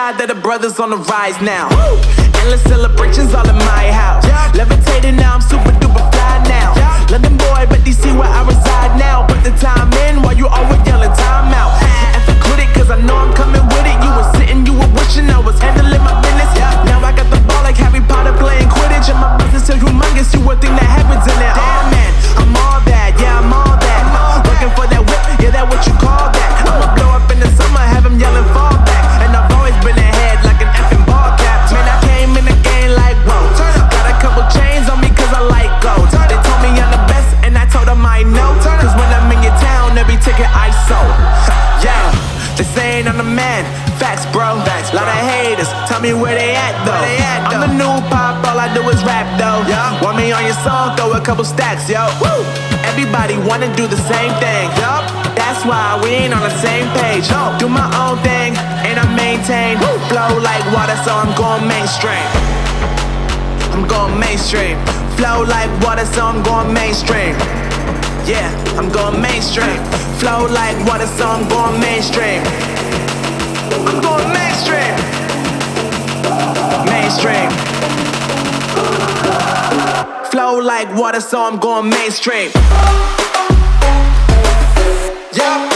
glad that the brothers on the rise now. Endless celebrations all in my house. Levitating now, I'm super duper fly now. London boy, but DC where I reside now. Put the time in while you always yelling time out. And quit it, cause I know I'm coming with it. You were sitting, you were wishing I was handling my business. Now I got the ball like Harry Potter playing Quidditch. And my business is humongous, you would think that happens in it. Damn man, I'm all that, yeah I'm all that. Working for that whip, yeah that what you call that. I'ma blow up in the summer, have him yelling fall back. And I've always been ahead like an effing ball cap. Man, I came in the game like whoa. Got a couple chains on me cause I like gold. They told me I'm the best and I told them I know. Cause when I'm in your town, every ticket I sold. Yeah, they saying I'm the man. Facts, bro. Lot of haters, tell me where they at though. I'm the new pop, all I do is rap though. Want me on your song, throw a couple stacks, yo. Woo! Everybody wanna do the same thing. That's why we ain't on the same page. Do my own thing, and I maintain. Flow like water, so I'm going mainstream. I'm going mainstream. Flow like water, so I'm going mainstream. Yeah, I'm going mainstream. Flow like water, so I'm going mainstream. I'm going mainstream. Mainstream. Flow like water, so I'm going mainstream. Yeah.